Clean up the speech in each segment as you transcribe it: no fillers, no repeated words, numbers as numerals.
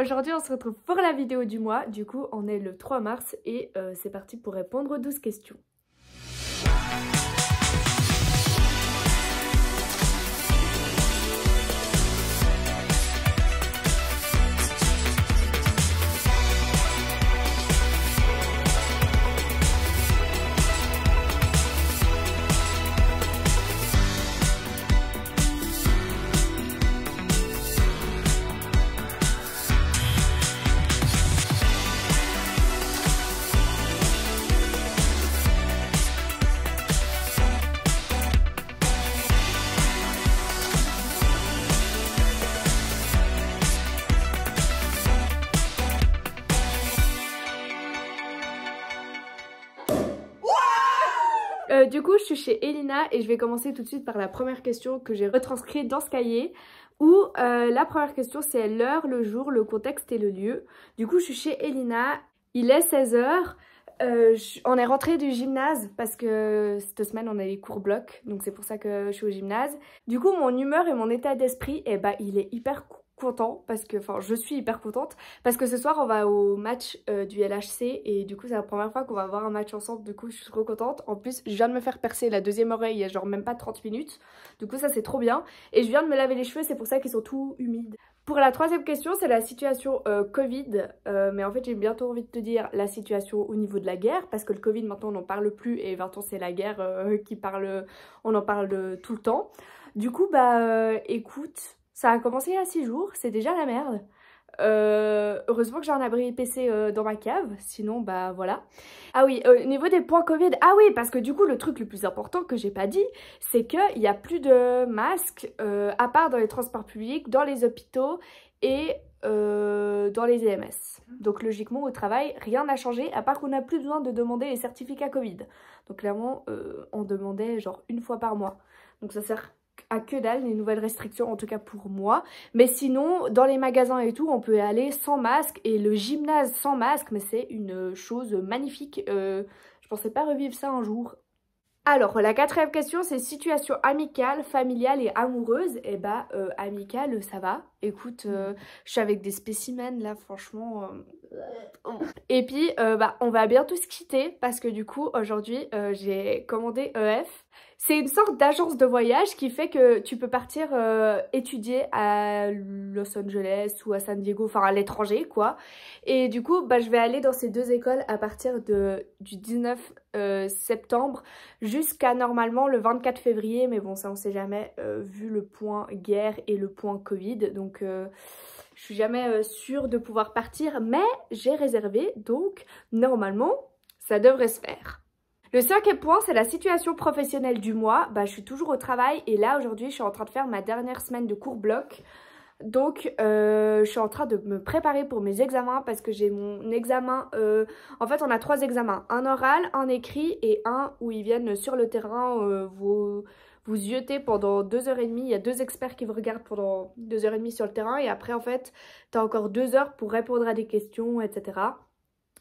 aujourd'hui on se retrouve pour la vidéo du mois. Du coup, on est le 3 mars et c'est parti pour répondre aux 12 questions. Du coup, je suis chez Elina et je vais commencer tout de suite par la première question que j'ai retranscrite dans ce cahier où la première question c'est l'heure, le jour, le contexte et le lieu. Du coup, je suis chez Elina, il est 16 h. On est rentré du gymnase parce que cette semaine on a les cours blocs, donc c'est pour ça que je suis au gymnase. Du coup, mon humeur et mon état d'esprit, il est hyper content parce que, enfin, je suis hyper contente parce que ce soir on va au match du LHC et du coup c'est la première fois qu'on va avoir un match ensemble. Du coup je suis trop contente. En plus je viens de me faire percer la deuxième oreille il y a genre même pas 30 minutes, du coup ça c'est trop bien et je viens de me laver les cheveux, c'est pour ça qu'ils sont tout humides. Pour la troisième question, c'est la situation Covid, mais en fait j'ai bientôt envie de te dire la situation au niveau de la guerre, parce que le Covid maintenant on n'en parle plus et 20 ans c'est la guerre on en parle tout le temps. Du coup écoute, ça a commencé il y a 6 jours, c'est déjà la merde. Heureusement que j'ai un abri PC dans ma cave, sinon voilà. Ah oui, au niveau des points Covid, ah oui, parce que du coup le truc le plus important que j'ai pas dit, c'est qu'il n'y a plus de masques à part dans les transports publics, dans les hôpitaux et dans les EMS. Donc logiquement au travail, rien n'a changé à part qu'on n'a plus besoin de demander les certificats Covid. Donc clairement on demandait genre une fois par mois. Donc ça sert à que dalle les nouvelles restrictions, en tout cas pour moi. Mais sinon dans les magasins et tout on peut aller sans masque et le gymnase sans masque, mais c'est une chose magnifique. Je pensais pas revivre ça un jour. Alors la quatrième question c'est situation amicale, familiale et amoureuse. Amicale ça va, écoute je suis avec des spécimens là franchement Et puis on va bientôt se quitter parce que du coup aujourd'hui j'ai commandé EF. C'est une sorte d'agence de voyage qui fait que tu peux partir étudier à Los Angeles ou à San Diego, enfin à l'étranger quoi. Et du coup je vais aller dans ces deux écoles à partir du 19 septembre jusqu'à normalement le 24 février. Mais bon ça on sait jamais vu le point guerre et le point Covid. Donc je suis jamais sûre de pouvoir partir, mais j'ai réservé, donc normalement ça devrait se faire. Le cinquième point, c'est la situation professionnelle du mois. Je suis toujours au travail et là aujourd'hui je suis en train de faire ma dernière semaine de cours bloc. Donc je suis en train de me préparer pour mes examens parce que j'ai mon examen, en fait on a 3 examens, un oral, un écrit et un où ils viennent sur le terrain vous yeuter pendant 2h30, il y a 2 experts qui vous regardent pendant 2h30 sur le terrain et après en fait t'as encore 2 heures pour répondre à des questions etc.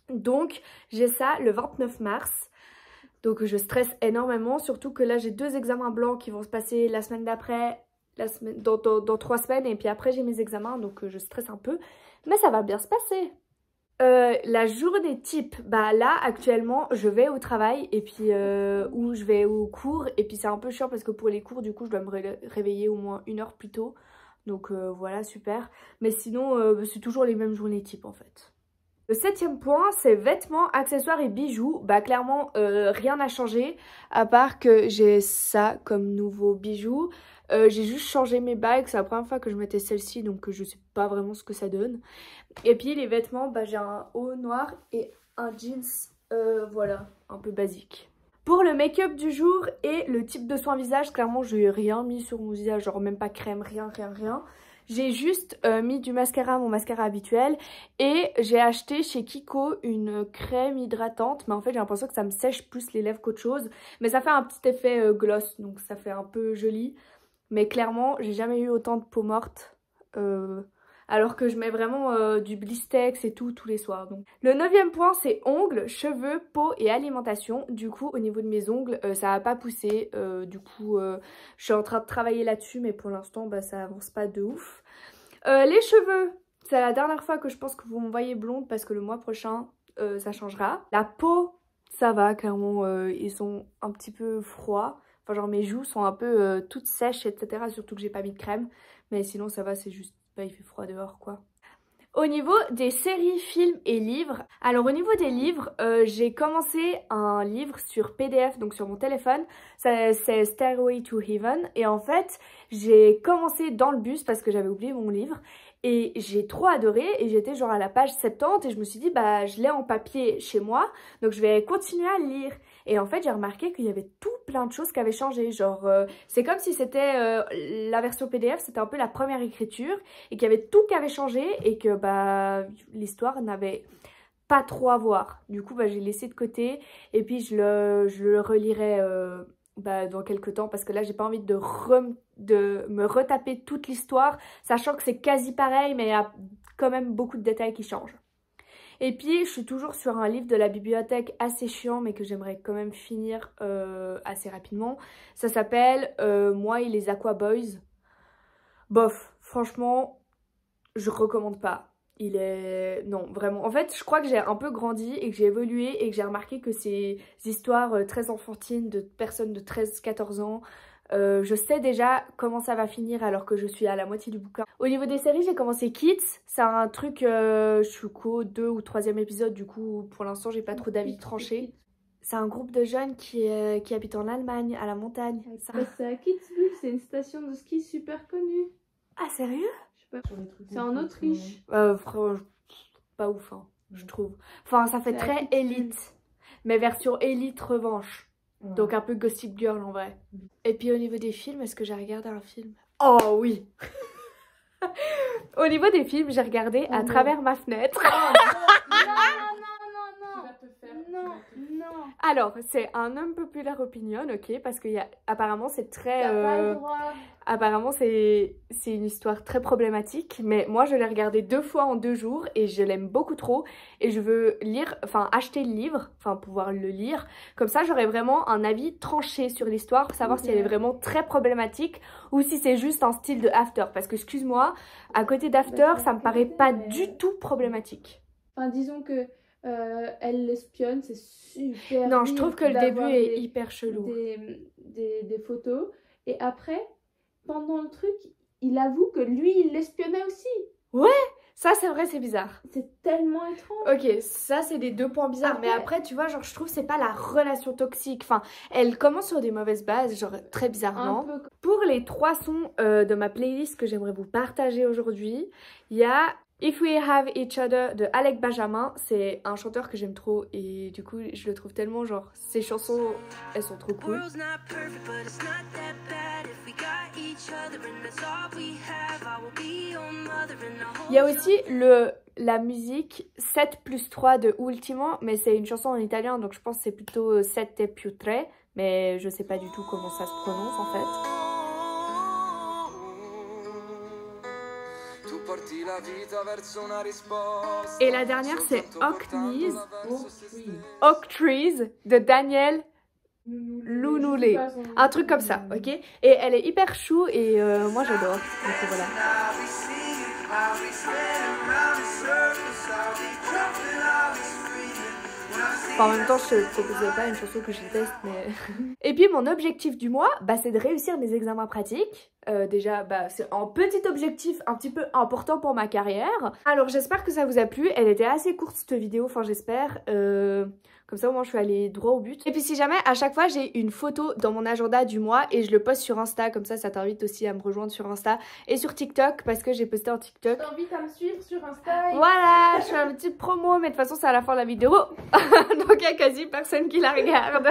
Donc j'ai ça le 29 mars. Donc je stresse énormément, surtout que là j'ai 2 examens blancs qui vont se passer la semaine d'après, dans 3 semaines et puis après j'ai mes examens donc je stresse un peu. Mais ça va bien se passer. La journée type, là actuellement je vais au travail et puis ou je vais au cours et puis c'est un peu chiant parce que pour les cours du coup je dois me réveiller au moins 1 heure plus tôt. Donc voilà super. Mais sinon c'est toujours les mêmes journées type en fait. Le 7e point, c'est vêtements, accessoires et bijoux. Clairement, rien n'a changé, à part que j'ai ça comme nouveau bijou. J'ai juste changé mes bagues, c'est la première fois que je mettais celle-ci, donc je sais pas vraiment ce que ça donne. Et puis les vêtements, j'ai un haut noir et un jeans, voilà, un peu basique. Pour le make-up du jour et le type de soin visage, clairement, je n'ai rien mis sur mon visage, genre même pas crème, rien. J'ai juste mis du mascara, mon mascara habituel, et j'ai acheté chez Kiko une crème hydratante, mais en fait j'ai l'impression que ça me sèche plus les lèvres qu'autre chose, mais ça fait un petit effet gloss, donc ça fait un peu joli, mais clairement j'ai jamais eu autant de peau morte, alors que je mets vraiment du Blistex et tout tous les soirs. Donc. Le 9e point c'est ongles, cheveux, peau et alimentation. Du coup au niveau de mes ongles ça va pas pousser, du coup je suis en train de travailler là-dessus mais pour l'instant ça avance pas de ouf. Les cheveux, C'est la dernière fois que je pense que vous me voyez blonde parce que le mois prochain, ça changera. La peau, ça va, clairement, ils sont un petit peu froids. Enfin, genre mes joues sont un peu toutes sèches, etc. Surtout que j'ai pas mis de crème. Mais sinon, ça va, c'est juste, bah, il fait froid dehors, quoi. Au niveau des séries, films et livres, alors au niveau des livres, j'ai commencé un livre sur PDF, donc sur mon téléphone, c'est Stairway to Heaven, et en fait j'ai commencé dans le bus parce que j'avais oublié mon livre, et j'ai trop adoré, et j'étais genre à la page 70, et je me suis dit bah je l'ai en papier chez moi, donc je vais continuer à le lire. Et en fait j'ai remarqué qu'il y avait tout plein de choses qui avaient changé, genre c'est comme si c'était la version PDF, c'était un peu la première écriture, et qu'il y avait tout qui avait changé, et que bah l'histoire n'avait pas trop à voir. Du coup bah j'ai laissé de côté, et puis je le relirai bah, dans quelques temps, parce que là j'ai pas envie de me retaper toute l'histoire, sachant que c'est quasi pareil, mais il y a quand même beaucoup de détails qui changent. Et puis je suis toujours sur un livre de la bibliothèque assez chiant, mais que j'aimerais quand même finir assez rapidement. Ça s'appelle Moi et les Aqua Boys. Bof, franchement, je recommande pas. Il est... Non, vraiment. En fait, je crois que j'ai un peu grandi et que j'ai évolué et que j'ai remarqué que ces histoires très enfantines de personnes de 13-14 ans, je sais déjà comment ça va finir alors que je suis à la moitié du bouquin. Au niveau des séries, j'ai commencé Kids. C'est un truc, je suis qu'au 2e ou 3e épisode, du coup pour l'instant j'ai pas trop d'avis tranchés. C'est un groupe de jeunes qui habitent en Allemagne, à la montagne. C'est à Kitzbühel, c'est une station de ski super connue. Ah sérieux? C'est en Autriche. Pas ouf, hein, je trouve. Enfin, ça fait très élite. Mais version élite revanche. Ouais. Donc un peu Gossip Girl en vrai. Et puis au niveau des films, est-ce que j'ai regardé un film? Oh oui. Au niveau des films, j'ai regardé À travers ma fenêtre. Non. Alors, c'est un unpopular opinion, ok, parce que apparemment c'est très... apparemment c'est une histoire très problématique, mais moi je l'ai regardé 2 fois en 2 jours et je l'aime beaucoup trop et je veux lire, enfin acheter le livre, enfin pouvoir le lire, comme ça j'aurai vraiment un avis tranché sur l'histoire, pour savoir si elle est vraiment très problématique ou si c'est juste un style de After, parce que excuse-moi, à côté d'After ça me paraît pas du tout problématique. Enfin disons que elle l'espionne, c'est super. Non, je trouve que le début est hyper chelou. Des photos. Et après, pendant le truc, il avoue que lui, il l'espionnait aussi. Ouais, ça c'est vrai, c'est bizarre. C'est tellement étrange. Ok, ça c'est des 2 points bizarres. Après, mais après, tu vois, genre je trouve que c'est pas la relation toxique. Enfin, elle commence sur des mauvaises bases, genre très bizarrement. Pour les 3 sons de ma playlist que j'aimerais vous partager aujourd'hui, il y a If We Have Each Other de Alec Benjamin. C'est un chanteur que j'aime trop et du coup je le trouve tellement, genre ses chansons elles sont trop cool. Il y a aussi la musique 7+3 de Ultimo, mais c'est une chanson en italien donc je pense que c'est plutôt 7+3, mais je sais pas du tout comment ça se prononce en fait. Et la dernière c'est Oak Trees de Daniel Lounoulé, un truc comme ça, ok? Et elle est hyper chou et moi j'adore, donc voilà. Enfin, en même temps, je ne proposais pas une chanson que je déteste, mais... Et puis, mon objectif du mois, bah, c'est de réussir mes examens pratiques. Déjà, bah, c'est un petit objectif un petit peu important pour ma carrière. Alors, j'espère que ça vous a plu. Elle était assez courte, cette vidéo, enfin, j'espère. Comme ça, au moins, je suis allée droit au but. Et puis, si jamais, à chaque fois, j'ai une photo dans mon agenda du mois et je le poste sur Insta. Comme ça t'invite aussi à me rejoindre sur Insta et sur TikTok parce que j'ai posté en TikTok. Je t'invite à me suivre sur Insta. Voilà, je fais une petite promo, mais de toute façon, c'est à la fin de la vidéo. Donc, il y a quasi personne qui la regarde.